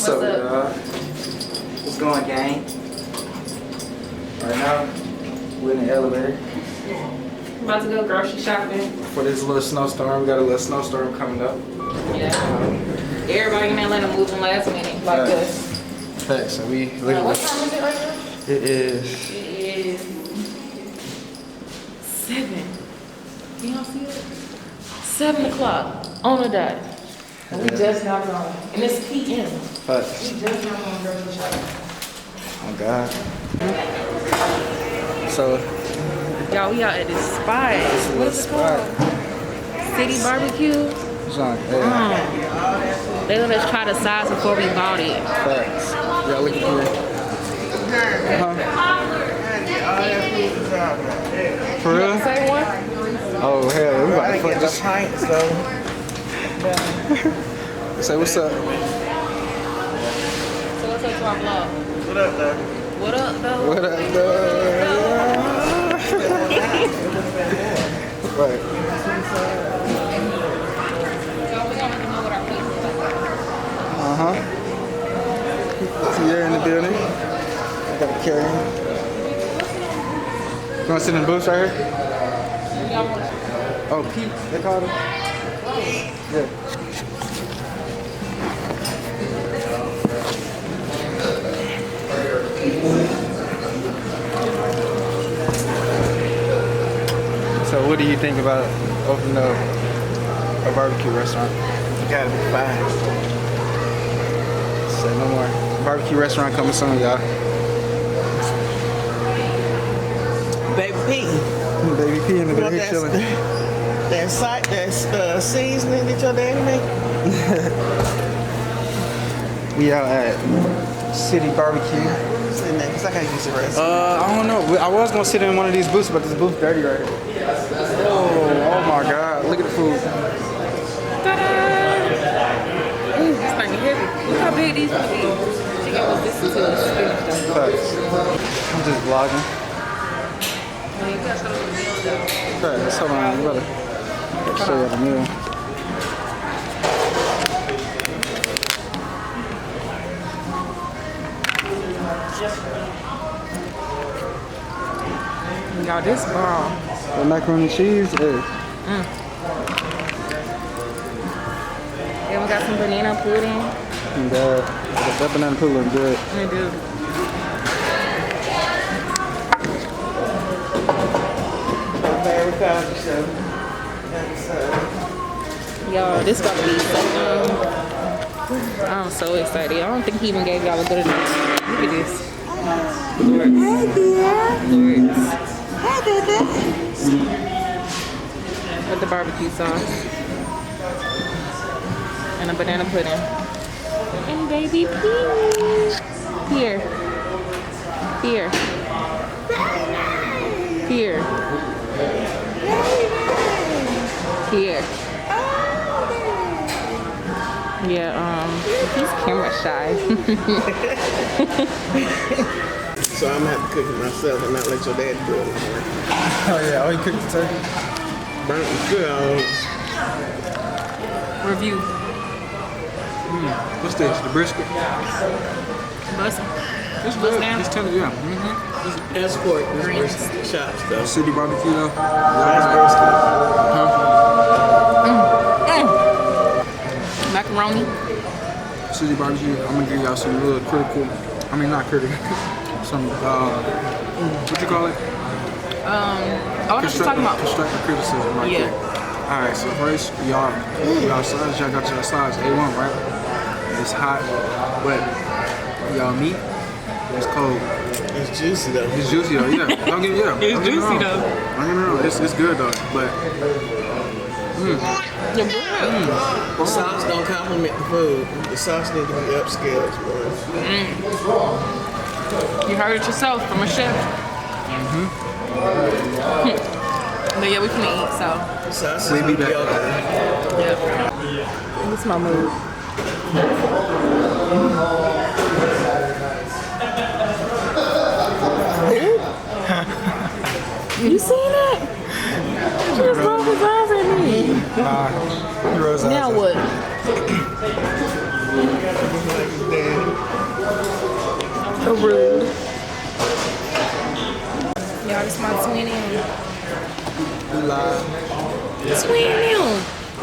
What's up, y'all? What's going, gang? Right now, we're in the elevator. About to go grocery shopping. For this little snowstorm, we got a little snowstorm coming up. Yeah. Everybody in Atlanta moving last minute like us. Facts. So we literally. What time is it right now? It is 7. Can y'all see it? 7 o'clock on the dot. And we just got going. And it's PM. Facts. We just got going grocery shopping. Oh God. So. Y'all, we out at this spot. What is it called? City Barbecue. They let us try the size before we bought it. Facts. Y'all looking for it? For real? Same one? Oh hell, we about to fuck this pints though. Say what's up? So what's up to our vlog? What up, though? What up, though? What up, though? Right. You're in the building. I gotta carry him. You wanna sit in the booth right here? Oh, Pete, they called him? Yeah. So what do you think about opening up a barbecue restaurant? You gotta be fine. Say no more. Barbecue restaurant coming soon, y'all. Baby P. Baby P in the You know bed chilling. That seasoning that your daddy make? We out at City Barbecue. Sitting there, 'cause I can't use the rest. I don't know. I was gonna sit in one of these booths, but this booth's dirty right here. Oh my God! Look at the food. Ooh, this thing is heavy. Look how big these would be. She got to listen to us finish them. Facts. I'm just vlogging. You gotta show them the meal though. Facts. Hold on, brother. Show you the meal. Y'all, this bomb. The macaroni and cheese is. Then we got some banana pudding. And that banana pudding looking good. They do. Y'all, this about to be so good. I'm so excited. I don't think he even gave y'all a good enough. Look at this. With the barbecue sauce. And a banana pudding. And baby please. Here. Here. Here. Here. Yeah, he's camera shy. So I'm gonna have to cook it myself and not let your dad do it. Oh yeah, oh he cooked the turkey. Burnt and good. Review. What's this? The brisket? Bust. It's good. It's tender, yeah. Escort this brisket chops though. City Barbecue though. Nice brisket. Macaroni. City Barbecue. I'm gonna give y'all some real critical. I mean not critical. Some what you call it? What are you talking about? Constructive criticism right there. Alright, so first y'all sides, y'all got your sides A1, right? It's hot, but y'all meat, it's cold. It's juicy though. It's juicy though, yeah. Don't get me wrong. It's juicy though. Don't get me wrong. It's good though, but You're good. The sauce don't complement the food. The sauce needs to be upscaled, boy. You heard it yourself from a chef. But yeah, we can eat, so. The sauce we is be back. Yep. This is my mood. You seen it? She just rolled his eyes at me. Nah, he rose Now eyes. what? Like his daddy. So rude. Y'all, this my twin M. We live. Twin M. We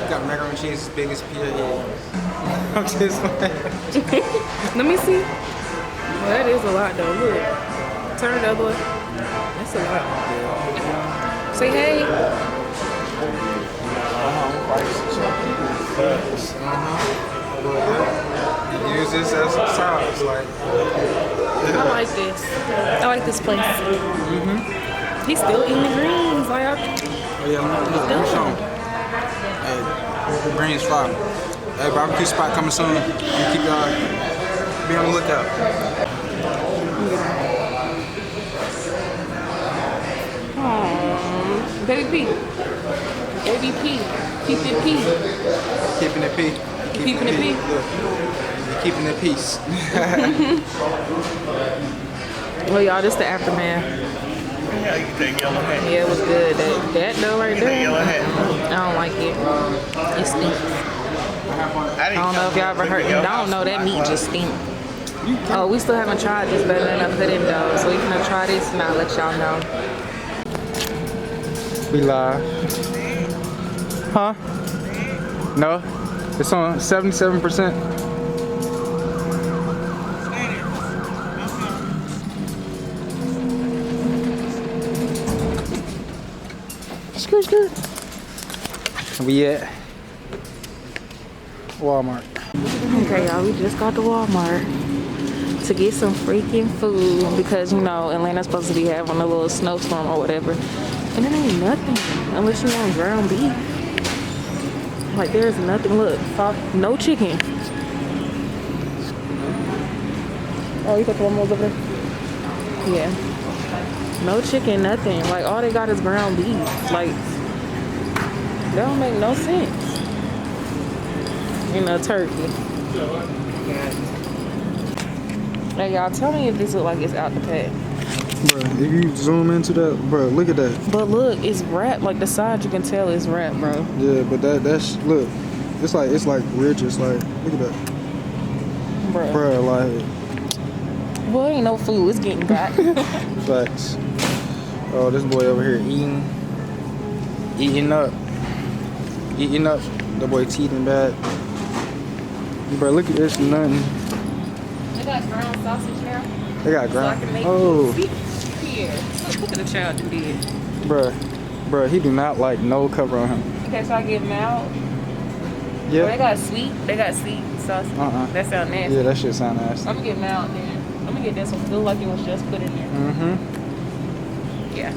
got macaroni and cheese as big as Pierre here. I'm just like, Let me see. Well, that is a lot though. Look. Turn it the other way. That's a lot. Say hey. use this as a size, like. I like this. I like this place. He's still eating the greens. Like, Oh yeah, let me show him. Hey, greens fire. Hey, barbecue spot coming soon. I'm gonna keep y'all be on the lookout. Aww. Baby P. Baby P. Keep it P. Keeping it P. Keeping it P. Yeah. You're keeping it peace. Well, y'all, this the aftermath. Yeah, you take yellow hat. Yeah, it was good. That though right That there, yellow hat. I don't like it. It stinks. I don't know if y'all ever heard. I don't know, that meat just stinks. Oh, we still haven't tried this banana pudding though, so we're gonna try this and I'll let y'all know. We live. Huh? No? It's on 77%. Skirt. We at Walmart. Okay, y'all, we just got to Walmart to get some freaking food because, you know, Atlanta's supposed to be having a little snowstorm or whatever. And it ain't nothing unless you want ground beef. Like, there's nothing. Look, no chicken. Oh, you got the one more over there? Yeah. No chicken, nothing. Like, all they got is ground beef. Like, that don't make no sense. You know, turkey. Hey, y'all, tell me if this look like it's out the pack. Bro, if you zoom into that, bro, look at that. But look, it's wrapped. Like, the side you can tell is wrapped, bro. Yeah, but that's look. It's like rich. It's like, look at that. Bro, like. Well, ain't no food. It's getting got. Facts. Oh, this boy over here eating up. The boy teething bad. Bro, look at this, nothing. They got ground sausage now. They got So I ground. can make Oh, here. Look at the child you did. bro, he do not like no cover on him. Okay, so I give them out. Yeah. Oh, they got sweet sausage. That sound nasty. Yeah, that shit sound nasty. I'm gonna get them out then. I'm gonna get this one. Feel like it was just put in there. Yeah.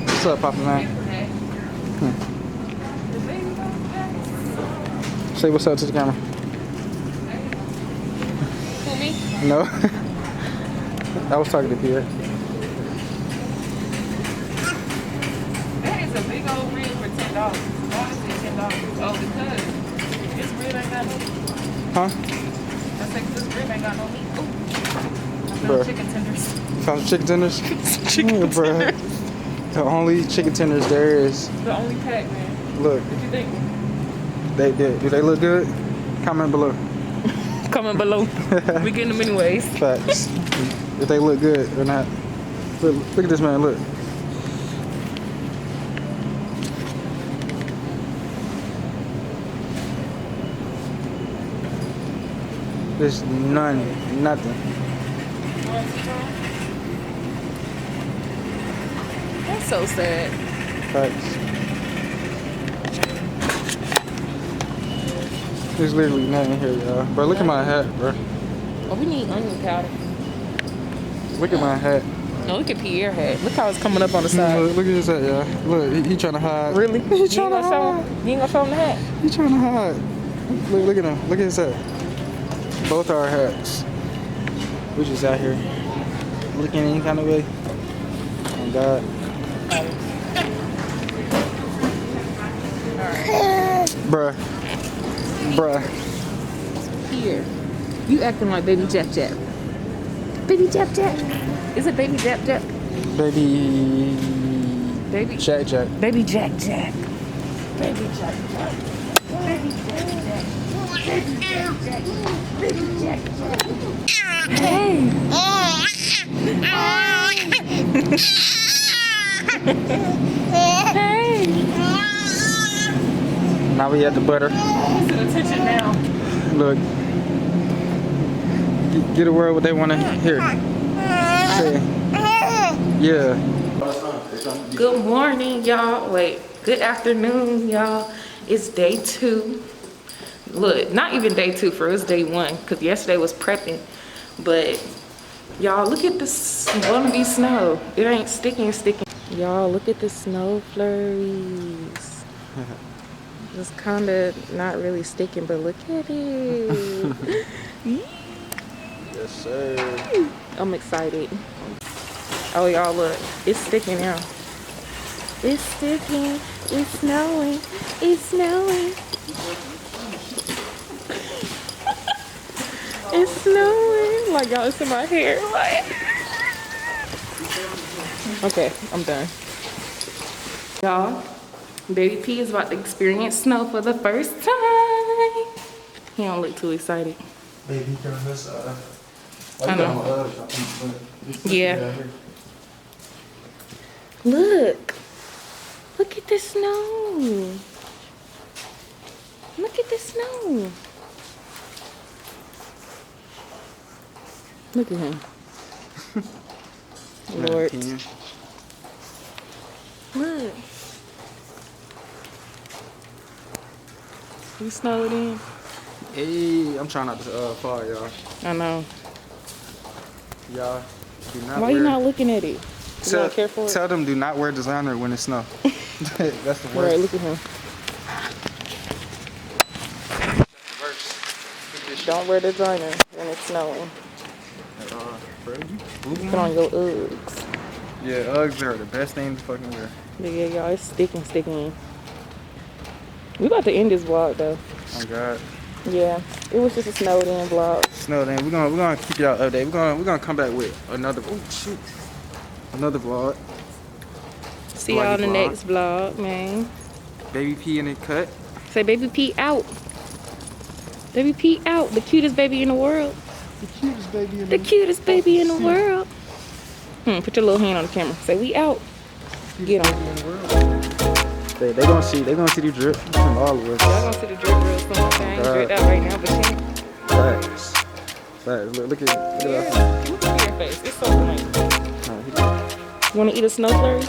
What's up, Papa Man? Say what's up to the camera. Who, me? No. I was talking to Pierre. That is a big old rib for $10. Why is it $10? Oh, because this rib ain't got no meat. Huh? I said this rib ain't got no meat. Ooh. I Bruh. found chicken tenders. You found some chicken tenders? Chicken Bruh. tenders. The only chicken tenders there is. The only pack, man. Look, What you think? they did. Do they look good? Comment below. Comment below. We getting them anyways. Facts. If they look good or not. Look at this man. Look. There's nothing. That's so sad. Facts. There's literally nothing here, y'all. Bro, look at my hat, bro. Oh, we need onion powder. Look at my hat. No, look at Pierre hat. Look how it's coming up on the side. Look at his hat, y'all. Look, he trying to hide. Really? He trying to hide. You ain't gonna show him the hat? He trying to hide. Look at him. Look at his hat. Both our hats. We just out here looking any kind of way. Oh God. Bruh. Pierre, you acting like baby Jap Jap. Baby Jap Jap. Is it baby Jap Jap? Baby Baby Jack Jack. Baby Jack Jack. Baby Jack Jack. Baby Jack Jack. Baby Jack Jack. Baby Jack Jack. Hey. Hey. Now we at the butter. Listen attention now. Look. Get a word what they want to hear. Say. Yeah. Good morning, y'all. Wait, good afternoon, y'all. It's day 2. Look, not even day 2 for us, day 1, because yesterday was prepping. But y'all, look at this wannabe snow. It ain't sticking. Y'all, look at the snow flurries. It's kind of not really sticking, but look at it. Yes, sir. I'm excited. Oh, y'all, look. It's sticking now. It's sticking. It's snowing. It's snowing. It's snowing. Like, y'all, it's in my hair. Like. Okay, I'm done. Y'all, Baby P is about to experience snow for the first time. He don't look too excited. Baby, turn this I know. Yeah. Look. Look at the snow. Look at the snow. Look at him. Lord. Look. You snowed in? Hey, I'm trying not to fall, y'all. I know. Y'all, do not Why wear... you not looking at it? You don't care for it? Tell them do not wear designer when it snows. That's the worst. Right, look at him. Don't wear designer when it's snowing. Put on your Uggs. Yeah, Uggs are the best thing to fucking wear. But yeah, y'all, it's sticking. We about to end this vlog though. Oh God. Yeah, it was just a snowed in vlog. Snowed in. We're gonna keep y'all updated. We're gonna come back with another. Oh shoot. Another vlog. See y'all in the next vlog, man. Baby P in the cut. Say Baby P out. Baby P out. The cutest baby in the world. The cutest baby in the The cutest baby in the world. Put your little hand on the camera. Say we out. Get on. They gonna see the drip from all of us. Y'all gonna see the drip real soon. I ain't dripped out right now, but you. Facts. Look at Look at your face. It's so funny. You wanna eat a snow flurry?